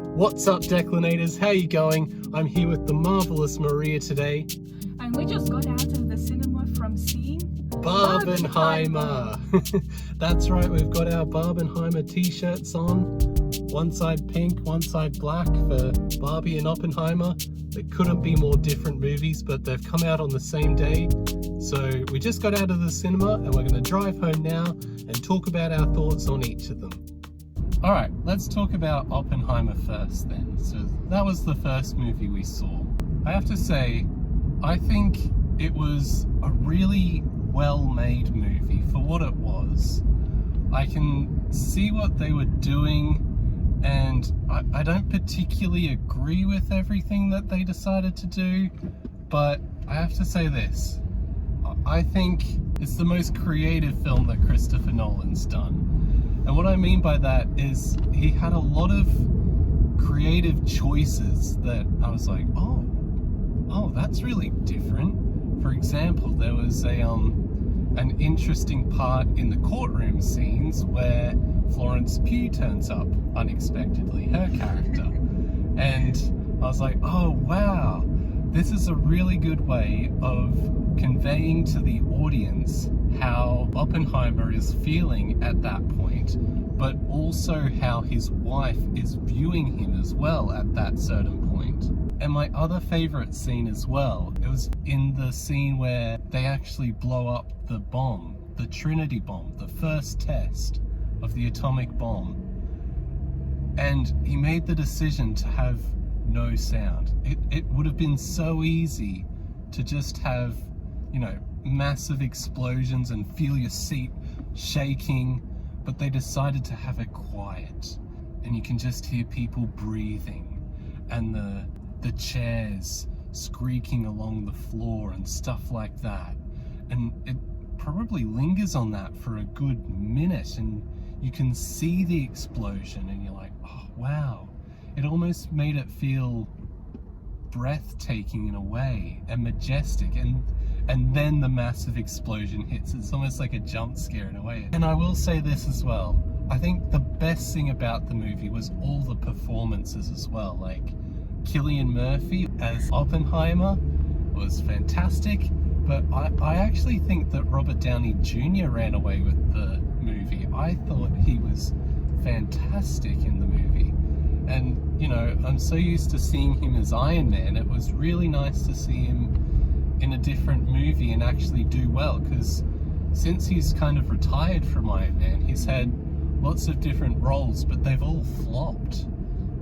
What's up, Declanators? How you going? I'm here with the marvelous Maria today. And we just got out of the cinema from seeing Barbenheimer. That's right, we've got our Barbenheimer t-shirts on. One side pink, one side black for Barbie and Oppenheimer. They couldn't be more different movies, but they've come out on the same day. So we just got out of the cinema and we're going to drive home now and talk about our thoughts on each of them. Alright, let's talk about Oppenheimer first then. So that was the first movie we saw. I have to say, I think it was a really well-made movie for what it was. I can see what they were doing, and I don't particularly agree with everything that they decided to do, but I have to say this. I think it's the most creative film that Christopher Nolan's done. And what I mean by that is he had a lot of creative choices that I was like, oh, that's really different. For example, there was an interesting part in the courtroom scenes where Florence Pugh turns up unexpectedly, her character. And I was like, oh wow, this is a really good way of conveying to the audience how Oppenheimer is feeling at that point, but also how his wife is viewing him as well at that certain point. And my other favorite scene as well, it was in the scene where they actually blow up the bomb, the Trinity bomb, the first test of the atomic bomb. And he made the decision to have no sound. It would have been so easy to just have, massive explosions and feel your seat shaking, but they decided to have it quiet, and you can just hear people breathing and the chairs squeaking along the floor and stuff like that, and it probably lingers on that for a good minute, and you can see the explosion and you're like, oh wow, it almost made it feel breathtaking in a way and majestic, and then the massive explosion hits. It's almost like a jump scare in a way. And I will say this as well, I think the best thing about the movie was all the performances as well. Like Cillian Murphy as Oppenheimer was fantastic, but I actually think that Robert Downey Jr. ran away with the movie. I thought he was fantastic in the movie. And I'm so used to seeing him as Iron Man. It was really nice to see him in a different movie and actually do well, because since he's kind of retired from Iron Man, he's had lots of different roles, but they've all flopped.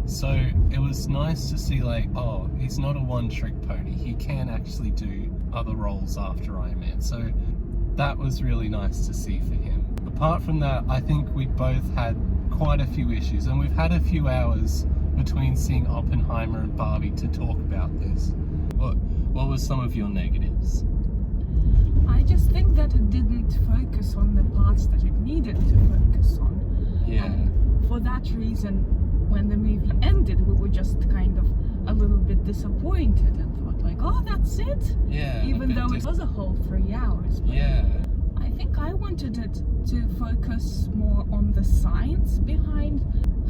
So it was nice to see, like, oh, he's not a one-trick pony. He can actually do other roles after Iron Man. So that was really nice to see for him. Apart from that, I think we both had quite a few issues, and we've had a few hours between seeing Oppenheimer and Barbie to talk about this. What were some of your negatives? I just think that it didn't focus on the parts that it needed to focus on. Yeah. And for that reason, when the movie ended, we were just kind of a little bit disappointed and thought like, oh, that's it? Yeah. Even though it was a whole 3 hours. But yeah. I think I wanted it to focus more on the science behind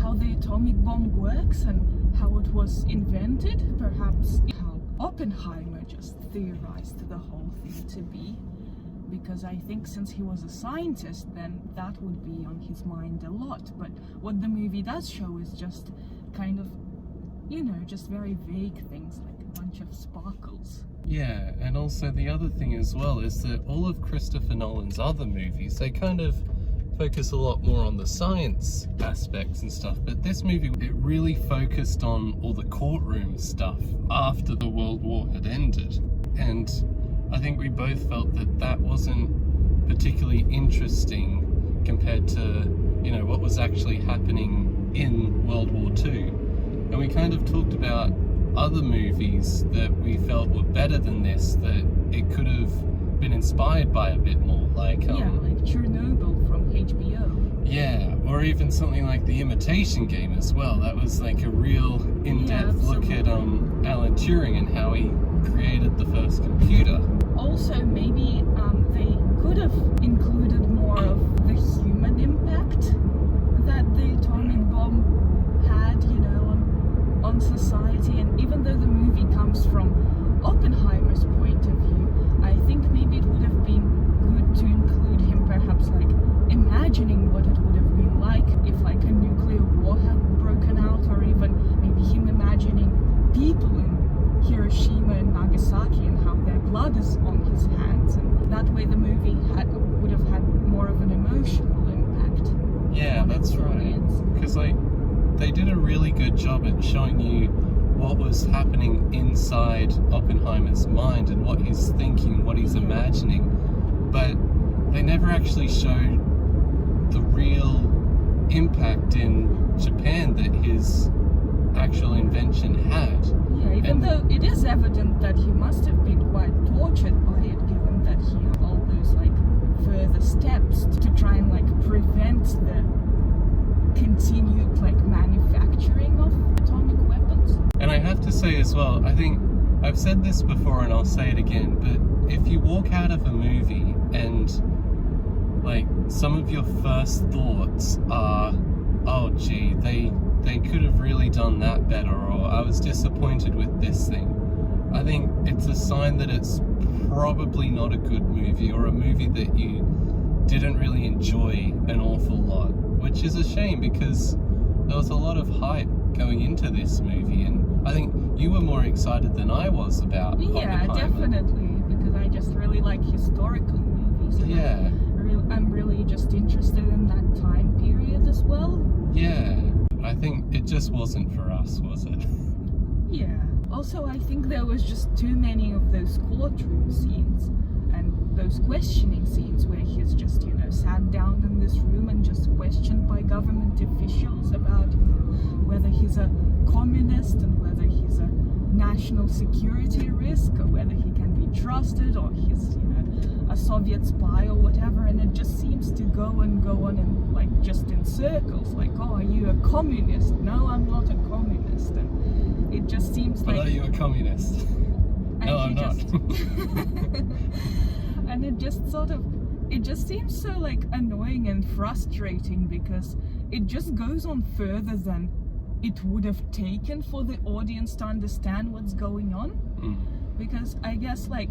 how the atomic bomb works and how it was invented, perhaps how Oppenheimer just theorized the whole thing to be, because I think since he was a scientist, then that would be on his mind a lot. But what the movie does show is just kind of, just very vague things, like a bunch of sparkles. Yeah, and also the other thing as well is that all of Christopher Nolan's other movies, they kind of focus a lot more on the science aspects and stuff, but this movie, it really focused on all the courtroom stuff after the World War had ended. And I think we both felt that that wasn't particularly interesting compared to, what was actually happening in World War II. And we kind of talked about other movies that we felt were better than this, that it could have been inspired by a bit more, like Chernobyl from HBO. Yeah, or even something like The Imitation Game as well. That was like a real in-depth look at Alan Turing and how he created the first computer. Also, maybe they could have included more of the human impact that the atomic bomb had, on on society, and even though the movie comes from Oppenheimer's point of view, I think maybe it would have been good to include him perhaps like imagining what it would have been like if like a nuclear war had broken out, or even maybe him imagining people in Hiroshima and Nagasaki and how their blood is on his hands, and that way the movie would have had more of an emotional impact. Yeah, that's right. Because like they did a really good job at showing you what was happening inside Oppenheimer's mind and what he's thinking, what he's imagining, but they never actually showed the real impact in Japan that his actual invention had. Yeah, even though it is evident that he must have been quite tortured by it, given that he had all those like further steps to try and like prevent the continued like manufacturing of atomic weapons. And I have to say as well, I think I've said this before and I'll say it again, but if you walk out of a movie and like some of your first thoughts are, oh gee, they could have really done that better, or I was disappointed with this thing, I think it's a sign that it's probably not a good movie, or a movie that you didn't really enjoy an awful lot, which is a shame because there was a lot of hype going into this movie, and I think you were more excited than I was about Yeah, Oppenheimer. Definitely, because I just really like historical movies. And Yeah. I'm really just interested in that time period as well. Yeah, I think it just wasn't for us, was it? Yeah. Also, I think there was just too many of those courtroom scenes and those questioning scenes where he's just, sat down in this room and just questioned by government officials about whether he's a communist and whether he's a national security risk, or whether he can be trusted, or he's, a Soviet spy or whatever, and it just seems to go on and like just in circles, like, oh, are you a communist? No, I'm not a communist. And it just seems But like, are you a communist? No, I'm not. And it just seems so like annoying and frustrating, because it just goes on further than it would have taken for the audience to understand what's going on. Because I guess like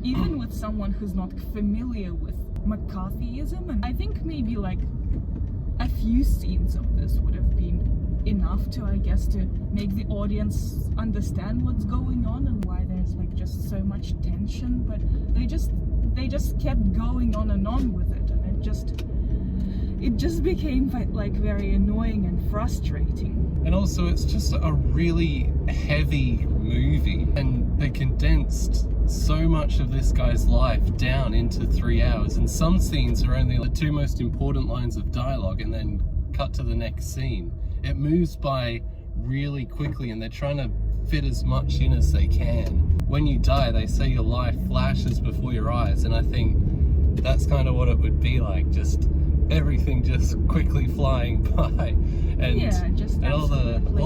even with someone who's not familiar with McCarthyism, and I think maybe like a few scenes of this would have been enough to, I guess, to make the audience understand what's going on and why there's like just so much tension, but they just kept going on and on with it, and it just became like very annoying and frustrating. And also it's just a really heavy movie, and they condensed so much of this guy's life down into 3 hours, and some scenes are only the two most important lines of dialogue and then cut to the next scene. It moves by really quickly, and they're trying to fit as much in as they can. When you die, they say your life flashes before your eyes, and I think that's kind of what it would be like, just everything just quickly flying by, and yeah, just and all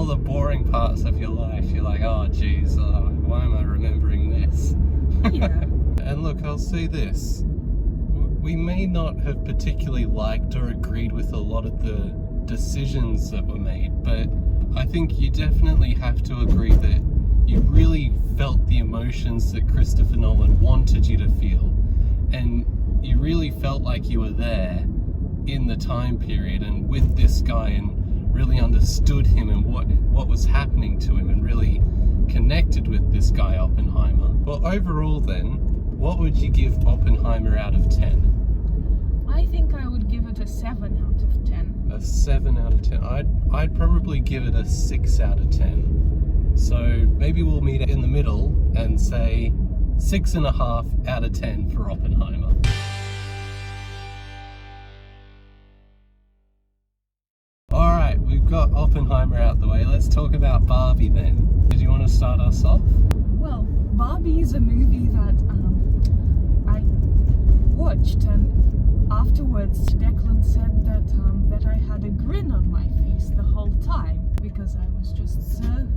the boring parts of your life, you're like, oh geez, why am I remembering this? Yeah. And look, I'll say this, we may not have particularly liked or agreed with a lot of the decisions that were made, but I think you definitely have to agree that you really felt the emotions that Christopher Nolan wanted you to feel, and you really felt like you were there in the time period and with this guy, and really understood him and what was happening to him, and really connected with this guy Oppenheimer. Well, overall then, what would you give Oppenheimer out of 10? I think I would give it a 7 out of 10. A 7 out of 10. I'd probably give it a 6 out of 10. So maybe we'll meet in the middle and say 6.5 out of 10 for Oppenheimer. Alright, we've got Oppenheimer out the way. Let's talk about Barbie then. Do you want to start us off? Well, Barbie is a movie that I watched, and afterwards Declan said that I had a grin on my face the whole time, because I was just so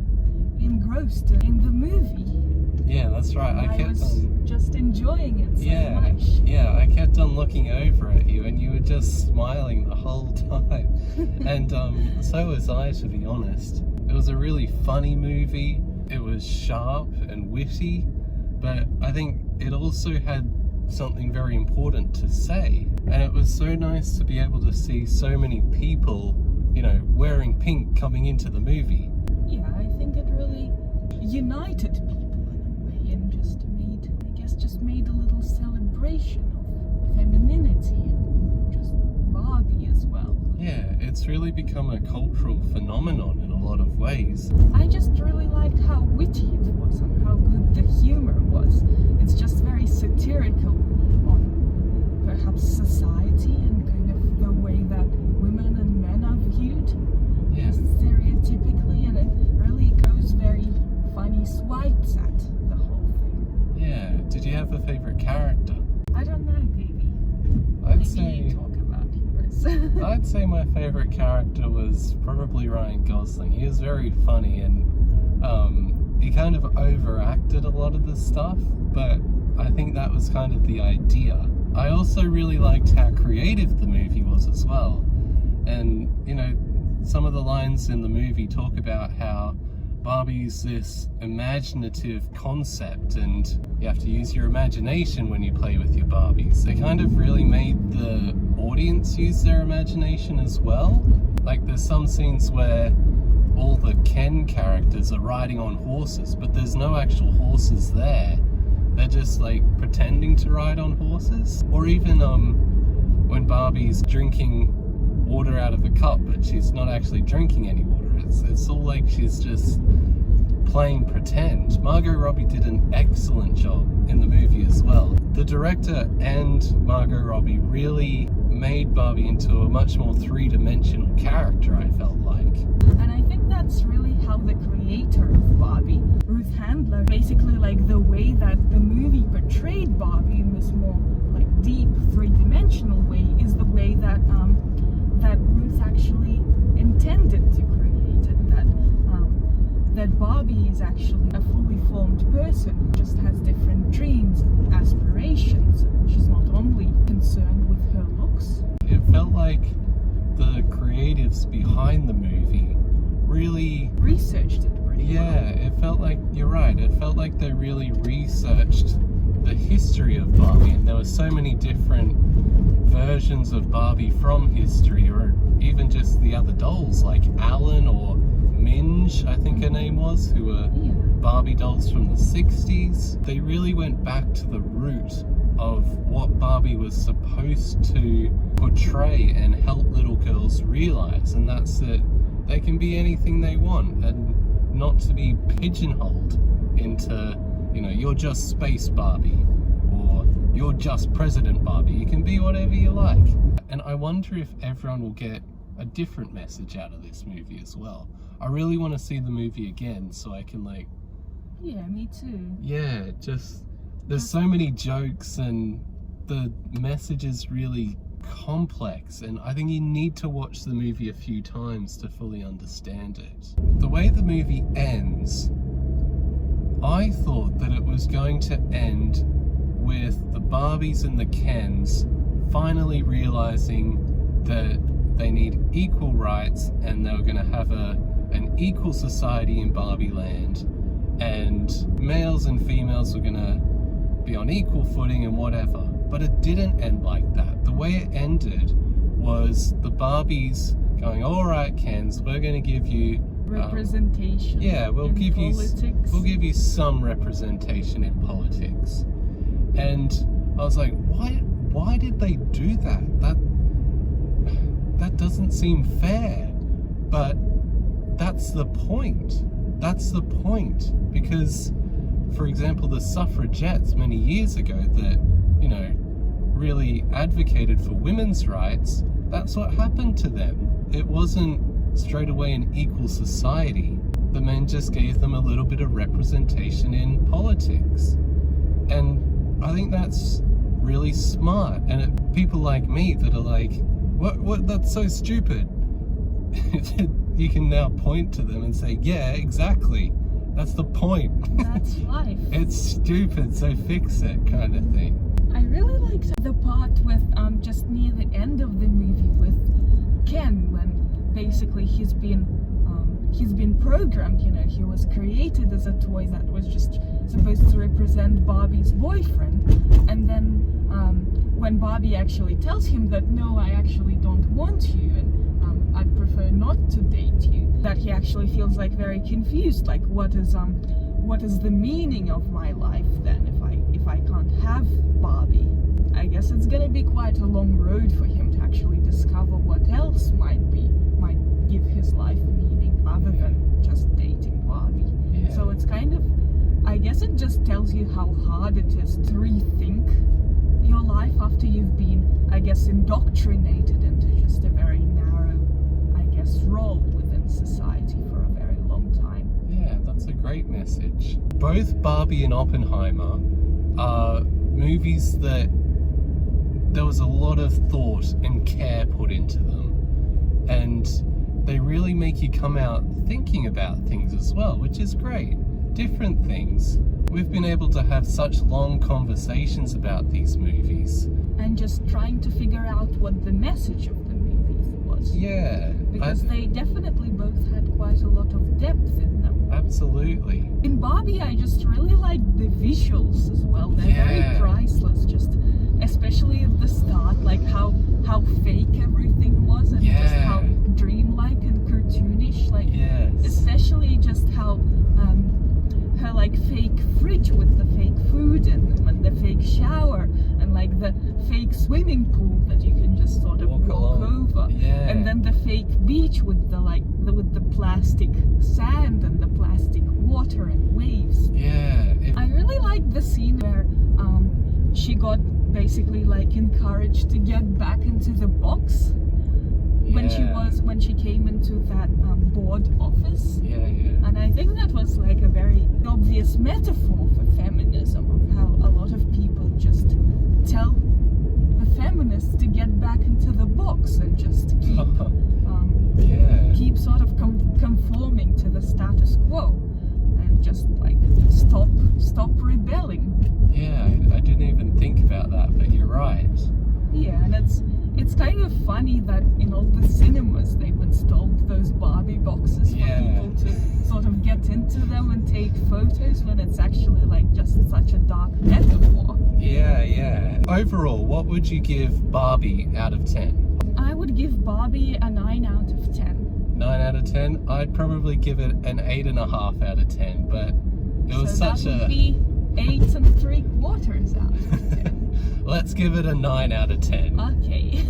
engrossed in the movie. Yeah, that's right. I was just enjoying it so much. Yeah, I kept on looking over at you, and you were just smiling the whole time. And so was I, to be honest. It was a really funny movie. It was sharp and witty, but I think it also had something very important to say. And it was so nice to be able to see so many people, you know, wearing pink coming into the movie. Yeah, I think it really united people in a way, and just made a little celebration of femininity and just Barbie as well. Yeah, it's really become a cultural phenomenon in a lot of ways. I just really liked how witty it was and how good the humor was. It's just very satirical on perhaps society and kind of the way that women and men are viewed. Yeah. Stereotypically, and it really goes very funny swipes at the whole thing. Yeah, did you have a favorite character? I don't know, baby. I'd Maybe say you talk about yours. I'd say my favorite character was probably Ryan Gosling. He was very funny, and he kind of overacted a lot of the stuff, but I think that was kind of the idea. I also really liked how creative the movie was as well. And, you know, some of the lines in the movie talk about how Barbie's this imaginative concept and you have to use your imagination when you play with your Barbies. They kind of really made the audience use their imagination as well. Like there's some scenes where all the Ken characters are riding on horses, but there's no actual horses there. They're just like pretending to ride on horses. Or even when Barbie's drinking water out of a cup, but she's not actually drinking any water. It's all like she's just playing pretend. Margot Robbie did an excellent job in the movie as well. The director and Margot Robbie really made Barbie into a much more three-dimensional character, I felt like. And I think that's really how the creator of Barbie, Ruth Handler, basically like the way that the movie portrayed Barbie in this more like deep three-dimensional way is the way that that Ruth actually intended to create it. That Barbie is actually a fully formed person who just has different dreams and aspirations. She's not only concerned with her looks. It felt like the creatives behind the movie really researched it pretty well. Yeah, it felt like, you're right, it felt like they really researched the history of Barbie, and there were so many different versions of Barbie from history, or even just the other dolls like Alan or Minge, I think her name was, who were Barbie dolls from the 60s. They really went back to the root of what Barbie was supposed to portray and help little girls realize, and that's that they can be anything they want and not to be pigeonholed into, you know, you're just Space Barbie or you're just President Barbie. You can be whatever you like. And I wonder if everyone will get a different message out of this movie as well. I really want to see the movie again so I can like... Yeah, me too. Yeah, just... There's so many jokes and the message is really complex, and I think you need to watch the movie a few times to fully understand it. The way the movie ends, I thought that it was going to end with the Barbies and the Kens finally realizing that they need equal rights and they were going to have an equal society in Barbie Land, and males and females were going to be on equal footing and whatever. But it didn't end like that. The way it ended was the Barbies going, all right, Kens, we're going to give you representation. We'll give politics. you some representation in politics. And I was like, why did they do that? That doesn't seem fair. But that's the point. That's the point. Because, for example, the suffragettes many years ago that, you know, really advocated for women's rights, that's what happened to them. It wasn't straight away an equal society. The men just gave them a little bit of representation in politics. And I think that's really smart. And people like me that are like, what, that's so stupid. You can now point to them and say, yeah, exactly. That's the point. That's life. It's stupid, so fix it, kind of thing. I really liked the part with just near the end of the movie with Ken, when basically he's been he's been programmed, you know, he was created as a toy that was just supposed to represent Barbie's boyfriend. And then when Barbie actually tells him that, no, I actually don't want you, and I prefer not to date you, that he actually feels like very confused, like what is the meaning of my life then if I can't have Barbie? I guess it's gonna be quite a long road for him to actually discover what else might give his life meaning other than just dating Barbie. Yeah. So it's kind of, I guess it just tells you how hard it is to rethink your life after you've been, I guess, indoctrinated into just a very narrow, I guess, role within society for a very long time. Yeah, that's a great message. Both Barbie and Oppenheimer are movies that there was a lot of thought and care put into them, and they really make you come out thinking about things as well, which is great. Different things. We've been able to have such long conversations about these movies. And just trying to figure out what the message of the movies was. Yeah. Because they definitely both had quite a lot of depth in them. Absolutely. In Barbie, I just really liked the visuals as well. They're very priceless, just especially at the start, like how fake everything was, and just how dreamlike and cartoonish, like especially just how her like fake fridge with the fake food in them, and the fake shower, and like the fake swimming pool that you can just sort of walk over, and then the fake beach with the with the plastic sand and the plastic water and waves. I really liked the scene where she got basically like encouraged to get back into the box when she came into that board office. And I think that was like a very obvious metaphor for feminism, of how a lot of people just tell the feminists to get back into the box and just keep sort of conforming to the status quo, and just like stop rebelling. I didn't even think about that, but you're right. Yeah, and it's kind of funny that in all the cinemas they've installed those Barbie boxes for people to sort of get into them and take photos, when it's actually like just such a dark metaphor. Overall, what would you give Barbie out of 10? I would give Barbie a 9 out of 10. 9 out of 10? I'd probably give it an 8.5 out of 10, but it was such that would be 8 3/4 out of 10. Let's give it a 9 out of 10. Okay.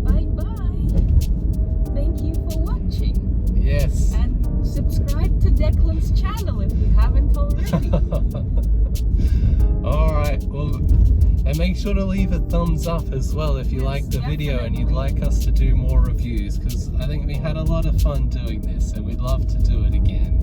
Bye-bye. Thank you for watching. Yes. And subscribe to Declan's channel if you haven't already. Alright, well, and make sure to leave a thumbs up as well if you liked the video and you'd like us to do more reviews, because I think we had a lot of fun doing this and we'd love to do it again.